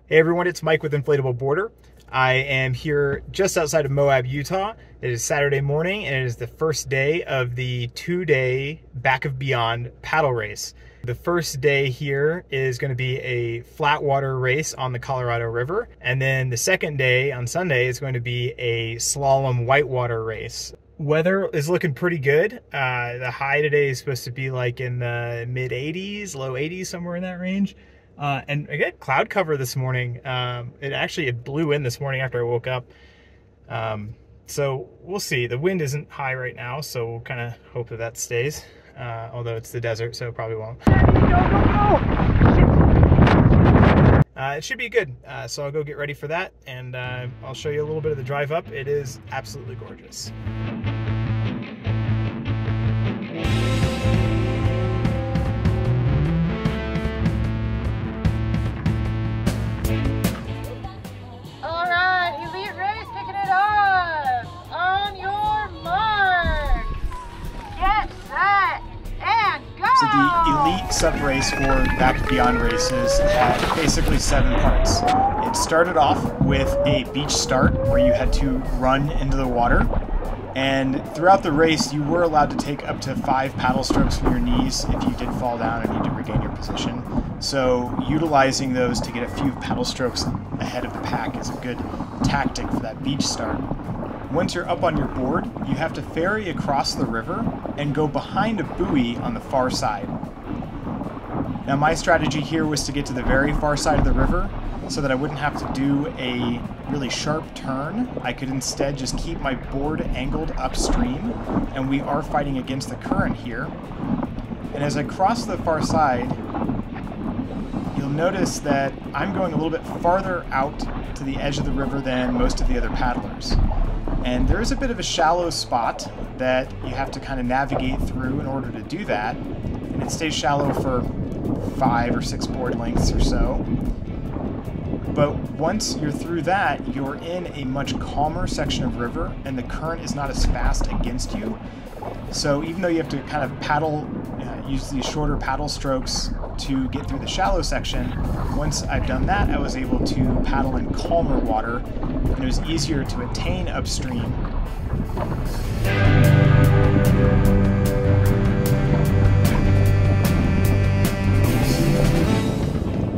Hey everyone, it's Mike with Inflatable Boarder. I am here just outside of Moab, Utah. It is Saturday morning and it is the first day of the 2-day Back of Beyond paddle race. The first day here is going to be a flatwater race on the Colorado River, and then the second day on Sunday is going to be a slalom whitewater race. Weather is looking pretty good. The high today is supposed to be like in the mid 80s, low 80s, somewhere in that range. And I got cloud cover this morning. It blew in this morning after I woke up. So we'll see. The wind isn't high right now, so we'll kind of hope that stays. Although it's the desert, so it probably won't. It should be good. So I'll go get ready for that, and I'll show you a little bit of the drive up. It is absolutely gorgeous. So the elite sub race for Back of Beyond races had basically 7 parts. It started off with a beach start where you had to run into the water, and throughout the race you were allowed to take up to 5 paddle strokes from your knees if you did fall down and need to regain your position. So utilizing those to get a few paddle strokes ahead of the pack is a good tactic for that beach start. Once you're up on your board, you have to ferry across the river and go behind a buoy on the far side. Now my strategy here was to get to the very far side of the river so that I wouldn't have to do a really sharp turn. I could instead just keep my board angled upstream, and we are fighting against the current here. And as I cross the far side, you'll notice that I'm going a little bit farther out to the edge of the river than most of the other paddlers. And there is a bit of a shallow spot that you have to kind of navigate through in order to do that. And it stays shallow for 5 or 6 board lengths or so. But once you're through that, you're in a much calmer section of river, and the current is not as fast against you. So even though you have to kind of paddle, use these shorter paddle strokes to get through the shallow section, once I've done that, I was able to paddle in calmer water, and it was easier to attain upstream.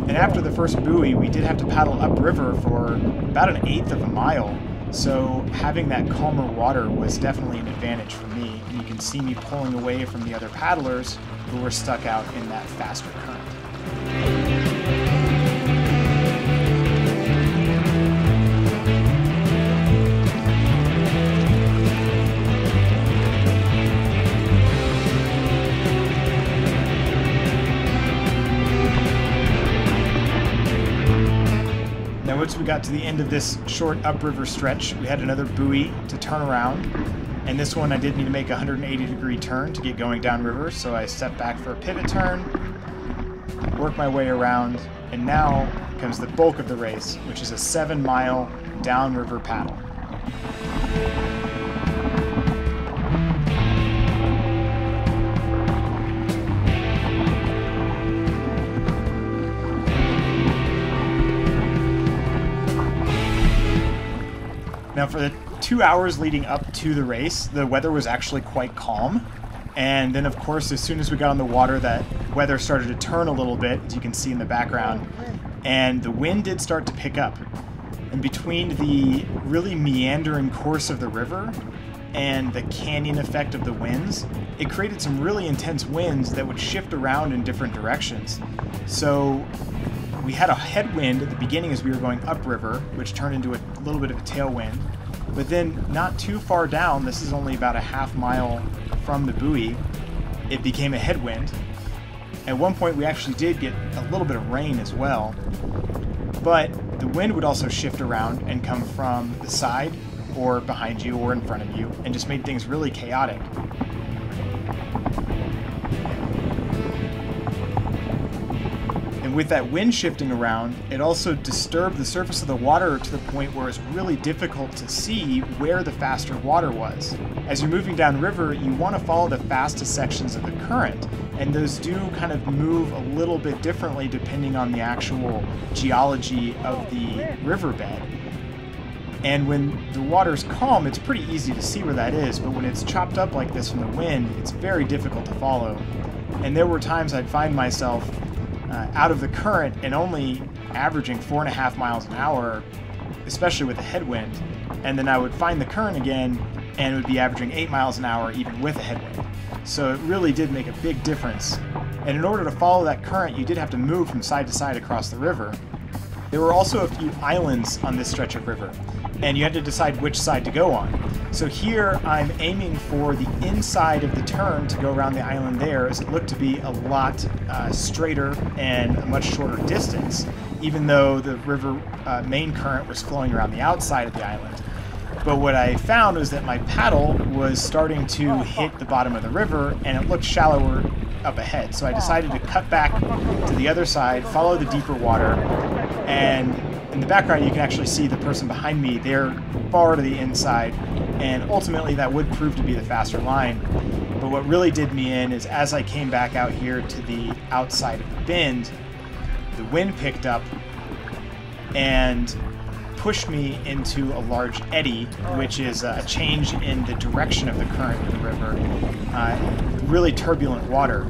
And after the first buoy, we did have to paddle upriver for about 1/8 of a mile. So having that calmer water was definitely an advantage for me. And you can see me pulling away from the other paddlers who were stuck out in that faster current. Once we got to the end of this short upriver stretch, we had another buoy to turn around, and this one I did need to make a 180-degree turn to get going downriver, so I stepped back for a pivot turn, worked my way around, and now comes the bulk of the race, which is a 7-mile downriver paddle. Now for the 2 hours leading up to the race, the weather was actually quite calm. And then of course, as soon as we got on the water, that weather started to turn a little bit, as you can see in the background. And the wind did start to pick up. And between the really meandering course of the river and the canyon effect of the winds, it created some really intense winds that would shift around in different directions. So we had a headwind at the beginning as we were going upriver, which turned into a little bit of a tailwind. But then not too far down, this is only about a half mile from the buoy, it became a headwind. At one point we actually did get a little bit of rain as well. But the wind would also shift around and come from the side or behind you or in front of you, and just made things really chaotic. And with that wind shifting around, it also disturbed the surface of the water to the point where it's really difficult to see where the faster water was. As you're moving downriver, you want to follow the fastest sections of the current, and those do kind of move a little bit differently depending on the actual geology of the riverbed. And when the water's calm, it's pretty easy to see where that is, but when it's chopped up like this from the wind, it's very difficult to follow. And there were times I'd find myself out of the current and only averaging 4.5 miles an hour, especially with a headwind, and then I would find the current again and it would be averaging 8 miles an hour even with a headwind. So it really did make a big difference. And in order to follow that current, you did have to move from side to side across the river. There were also a few islands on this stretch of river, and you had to decide which side to go on. So here I'm aiming for the inside of the turn to go around the island there, as it looked to be a lot straighter and a much shorter distance, even though the river main current was flowing around the outside of the island. But what I found was that my paddle was starting to hit the bottom of the river, and it looked shallower up ahead. So I decided to cut back to the other side, follow the deeper water, and in the background you can actually see the person behind me. They're far to the inside, and ultimately that would prove to be the faster line. But what really did me in is as I came back out here to the outside of the bend, the wind picked up and pushed me into a large eddy, which is a change in the direction of the current of the river, really turbulent water.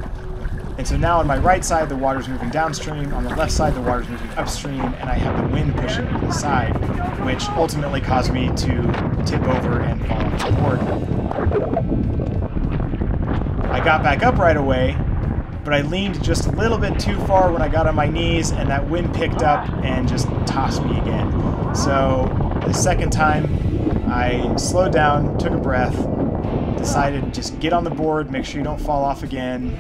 And so now on my right side, the water's moving downstream, on the left side, the water's moving upstream, and I have the wind pushing me to the side, which ultimately caused me to tip over and fall off the board. I got back up right away, but I leaned just a little bit too far when I got on my knees, and that wind picked up and just tossed me again. So the second time, I slowed down, took a breath, decided to just get on the board, make sure you don't fall off again,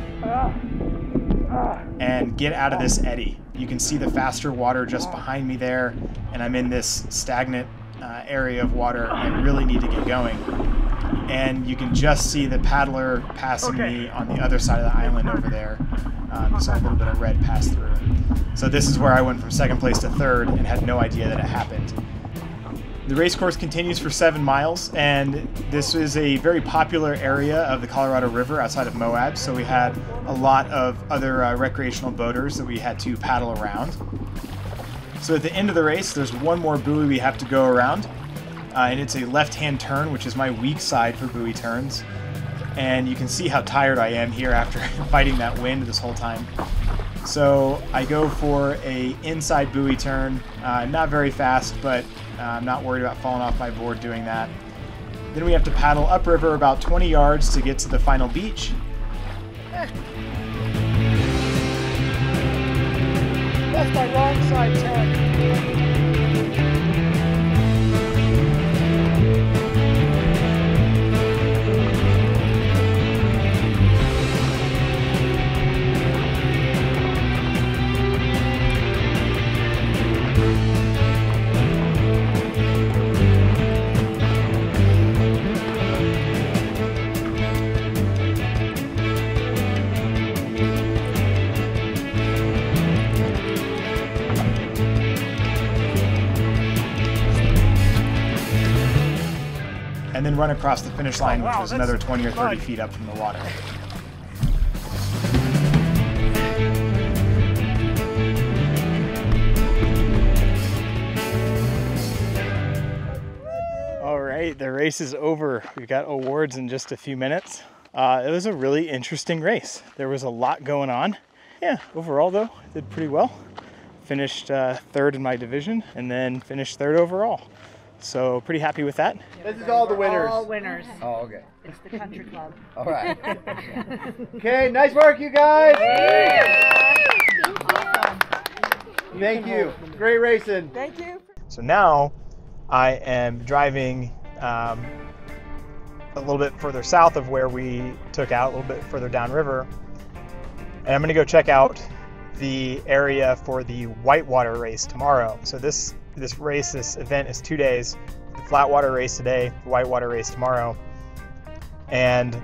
and get out of this eddy. You can see the faster water just behind me there, and I'm in this stagnant area of water, and I really need to get going. And you can just see the paddler passing me on the other side of the island over there. So a little bit of red passed through. So this is where I went from second place to third and had no idea that it happened. The race course continues for 7 miles, and this is a very popular area of the Colorado River outside of Moab, so we had a lot of other recreational boaters that we had to paddle around. So at the end of the race, there's one more buoy we have to go around, and it's a left-hand turn, which is my weak side for buoy turns. And you can see how tired I am here after fighting that wind this whole time. So I go for a inside buoy turn, not very fast, but I'm not worried about falling off my board doing that. Then we have to paddle upriver about 20 yards to get to the final beach. That's my wrong side turn. And then run across the finish line, which was another 20 or 30 feet up from the water. All right, the race is over. We've got awards in just a few minutes. It was a really interesting race. There was a lot going on. Yeah, overall though, I did pretty well. Finished third in my division and then finished third overall. So pretty happy with that. This is all the winners. All winners. Oh, okay. It's the country club. All right. Okay, nice work, you guys. Yeah. Thank you. Great racing. Thank you. So now I am driving a little bit further south of where we took out, a little bit further downriver. And I'm going to go check out the area for the whitewater race tomorrow. So this event is 2 days. The flatwater race today, the whitewater race tomorrow. And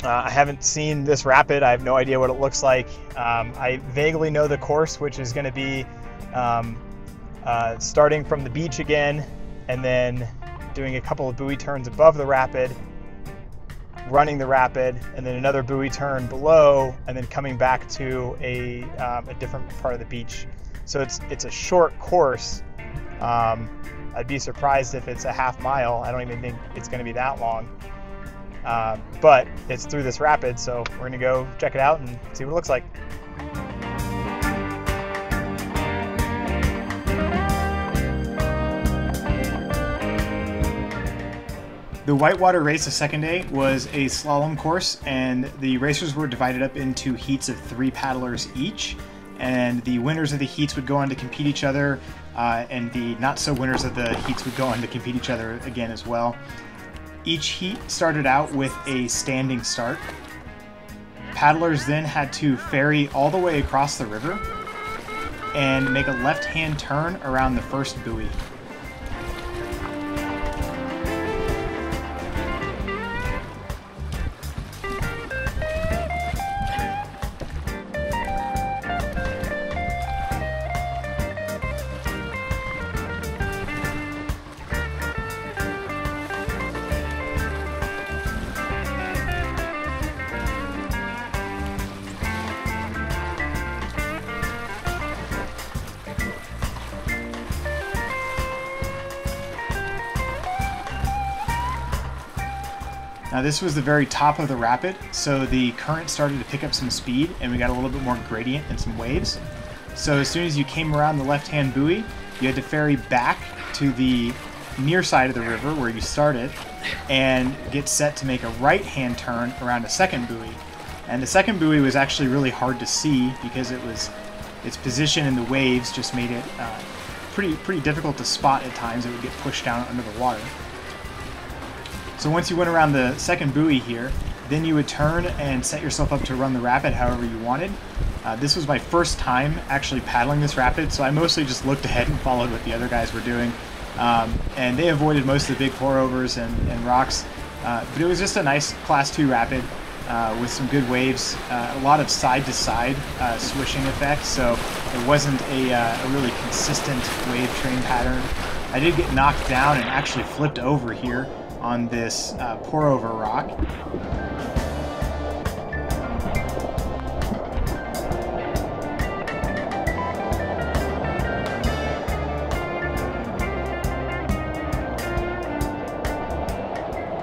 I haven't seen this rapid. I have no idea what it looks like. I vaguely know the course, which is going to be starting from the beach again, and then doing a couple of buoy turns above the rapid, running the rapid, and then another buoy turn below, and then coming back to a different part of the beach. So it's a short course. I'd be surprised if it's a half mile. I don't even think it's going to be that long. But it's through this rapid, so we're going to go check it out and see what it looks like. The whitewater race the second day was a slalom course, and the racers were divided up into heats of 3 paddlers each, and the winners of the heats would go on to compete each other, and the not so winners of the heats would go on to compete each other again as well. Each heat started out with a standing start. Paddlers then had to ferry all the way across the river and make a left-hand turn around the first buoy. Now this was the very top of the rapid, so the current started to pick up some speed and we got a little bit more gradient and some waves. So as soon as you came around the left-hand buoy, you had to ferry back to the near side of the river where you started and get set to make a right-hand turn around a second buoy. And the second buoy was actually really hard to see because its position in the waves just made it pretty difficult to spot at times. It would get pushed down under the water. So once you went around the second buoy here, then you would turn and set yourself up to run the rapid however you wanted. This was my first time actually paddling this rapid, so I mostly just looked ahead and followed what the other guys were doing. And they avoided most of the big pour-overs and rocks, but it was just a nice Class 2 rapid with some good waves, a lot of side-to-side swishing effect, so it wasn't a really consistent wave train pattern. I did get knocked down and actually flipped over here on this pour-over rock.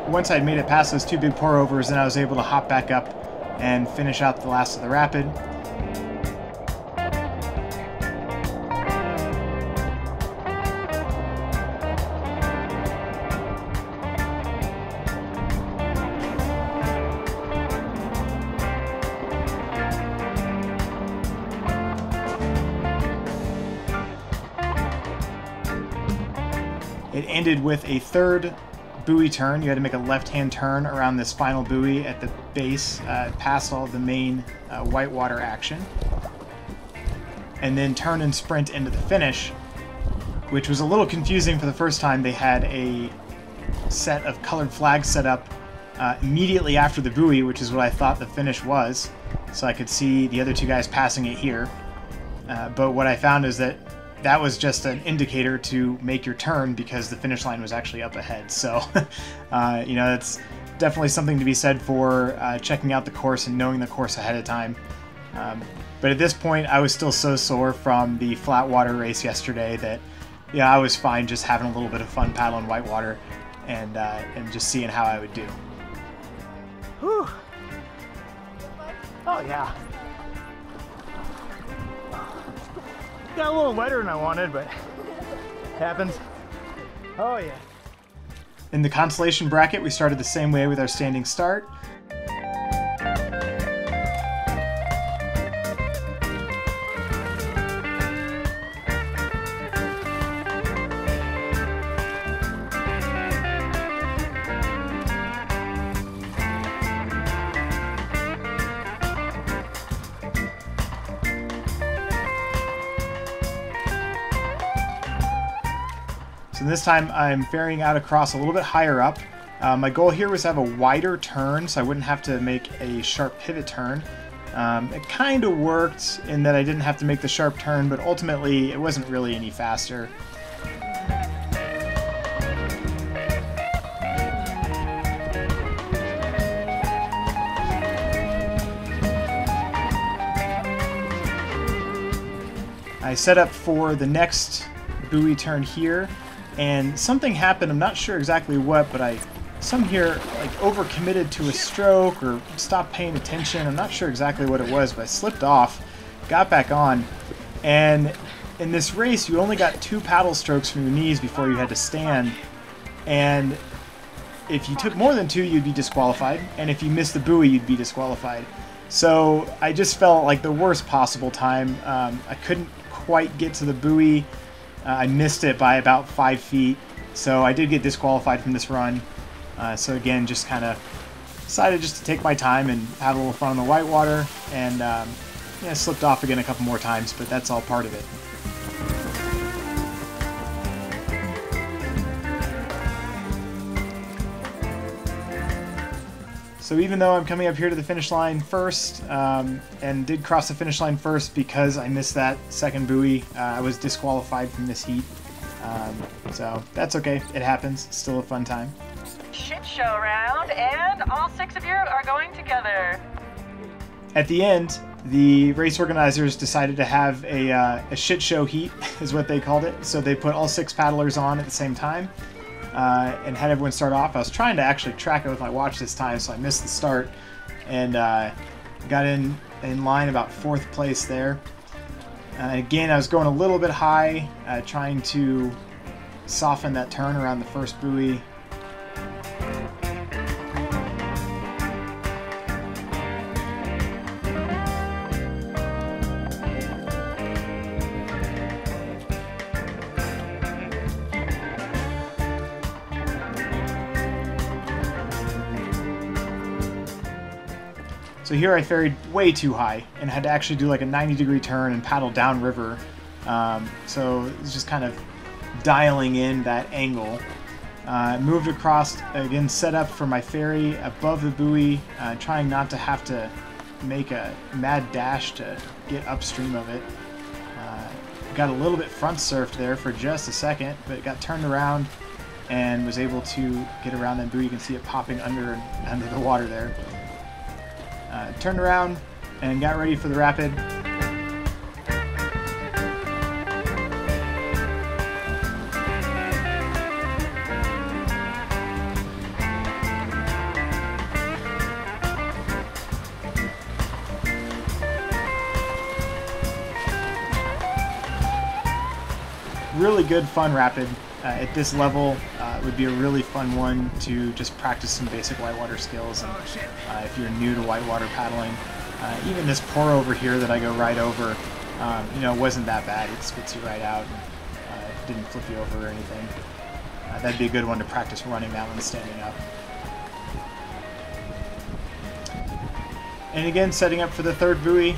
Once I'd made it past those 2 big pour-overs, then I was able to hop back up and finish out the last of the rapid. It ended with a third buoy turn. You had to make a left-hand turn around this final buoy at the base, past all the main whitewater action, and then turn and sprint into the finish, which was a little confusing for the first time. They had a set of colored flags set up immediately after the buoy, which is what I thought the finish was, so I could see the other 2 guys passing it here. But what I found is that that was just an indicator to make your turn because the finish line was actually up ahead. So, you know, it's definitely something to be said for checking out the course and knowing the course ahead of time. But at this point, I was still so sore from the flatwater race yesterday that, yeah, I was fine just having a little bit of fun paddling whitewater and just seeing how I would do. Whew. Oh, yeah. Got a little wetter than I wanted, but it happens. Oh yeah. In the consolation bracket, we started the same way with our standing start. So this time I'm ferrying out across a little bit higher up. My goal here was to have a wider turn so I wouldn't have to make a sharp pivot turn. It kind of worked in that I didn't have to make the sharp turn, but ultimately it wasn't really any faster. I set up for the next buoy turn here, and something happened. I'm not sure exactly what, but some here like overcommitted to a stroke or stopped paying attention. I'm not sure exactly what it was, but I slipped off, got back on, and in this race you only got 2 paddle strokes from your knees before you had to stand, and if you took more than 2 you'd be disqualified, and if you missed the buoy you'd be disqualified. So I just felt like the worst possible time. I couldn't quite get to the buoy. I missed it by about 5 feet, so I did get disqualified from this run. So again, just kind of decided just to take my time and have a little fun on the whitewater, and yeah, slipped off again a couple more times, but that's all part of it. So even though I'm coming up here to the finish line first, and did cross the finish line first because I missed that second buoy, I was disqualified from this heat. So that's okay, it happens, still a fun time. Shit show round, and all 6 of you are going together. At the end, the race organizers decided to have a shit show heat, is what they called it. So they put all 6 paddlers on at the same time, and had everyone start off. I was trying to actually track it with my watch this time, so I missed the start, and got in line about 4th place there. Again, I was going a little bit high, trying to soften that turn around the first buoy. So here I ferried way too high and had to actually do like a 90-degree turn and paddle downriver. So it's just kind of dialing in that angle. Moved across, again set up for my ferry above the buoy, trying not to have to make a mad dash to get upstream of it. Got a little bit front surfed there for just a second, but got turned around and was able to get around that buoy. You can see it popping under the water there. Turned around and got ready for the rapid. Really good fun rapid. At this level, it would be a really fun one to just practice some basic whitewater skills. And if you're new to whitewater paddling, even this pour over here that I go right over, you know, wasn't that bad. It spits you right out, and didn't flip you over or anything. That'd be a good one to practice running that one standing up. And again, setting up for the 3rd buoy,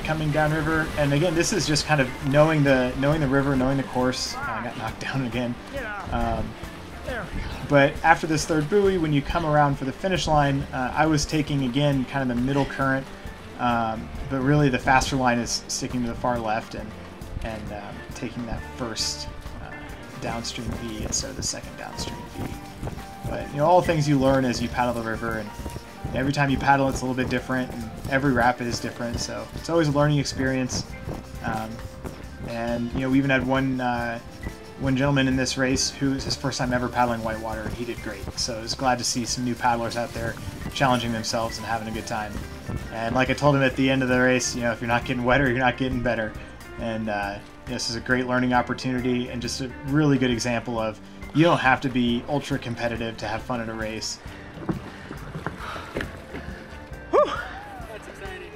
coming downriver. And again, this is just kind of knowing the river, knowing the course. I got knocked down again. But after this 3rd buoy, when you come around for the finish line, I was taking again kind of the middle current, but really the faster line is sticking to the far left and taking that first downstream V instead of the second downstream V. But you know, all things you learn as you paddle the river, and every time you paddle it's a little bit different, and every rapid is different, so it's always a learning experience. And you know, we even had one gentleman in this race who was his first time ever paddling whitewater, and he did great. So I was glad to see some new paddlers out there challenging themselves and having a good time. And like I told him at the end of the race, you know, if you're not getting wetter, you're not getting better. And this is a great learning opportunity and just a really good example of you don't have to be ultra competitive to have fun at a race. That's exciting.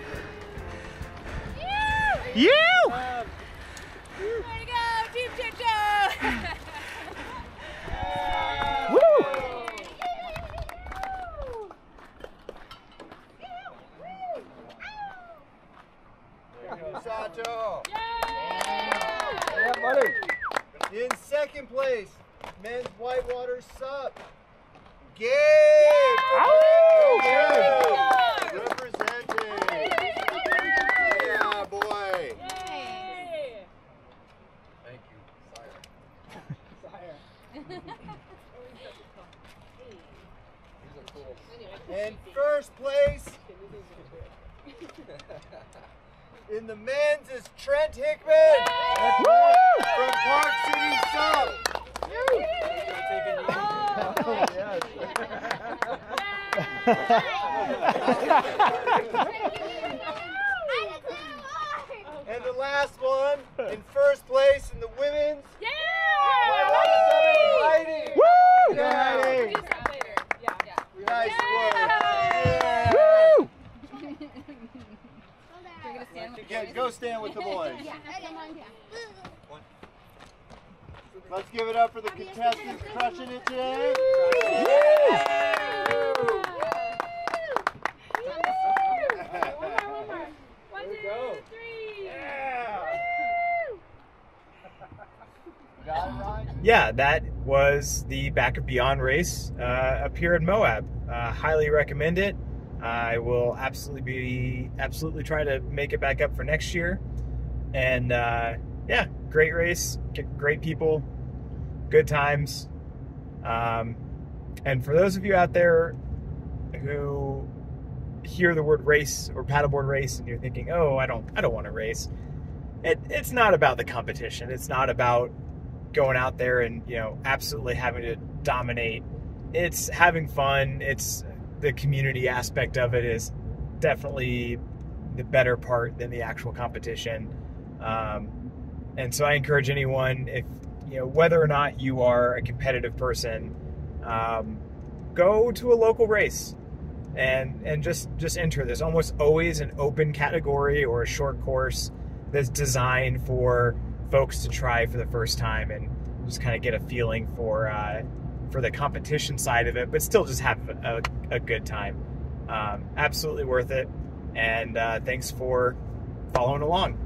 You! Way to go, Team Chicho! Woo! Sato. Yeah, buddy. In 2nd place, men's whitewater sup. Gabe! Ow! Representing. Yeah, boy. Thank you, Sire. In 1st place, in the the men's is Trent Hickman from Park City Sub. And the last one, in first place in the women's. Heidi. Woo! Heidi. Nice work. Yeah. Go stand with the boys. Let's give it up for the contestants crushing it today. One, two, three. Got it, Ryan? Yeah, that was the Back of Beyond race up here in Moab. Highly recommend it. I will absolutely try to make it back up for next year. And yeah, great race, great people, good times. And for those of you out there who hear the word race or paddleboard race and you're thinking, oh, I don't want to race. It's not about the competition. It's not about going out there and, you know, absolutely having to dominate. It's having fun. It's the community aspect of it is definitely the better part than the actual competition. And so I encourage anyone, if you know, whether or not you are a competitive person, go to a local race and just enter. There's almost always an open category or a short course that's designed for folks to try for the first time and just kind of get a feeling for the competition side of it, but still just have a good time. Absolutely worth it. And thanks for following along.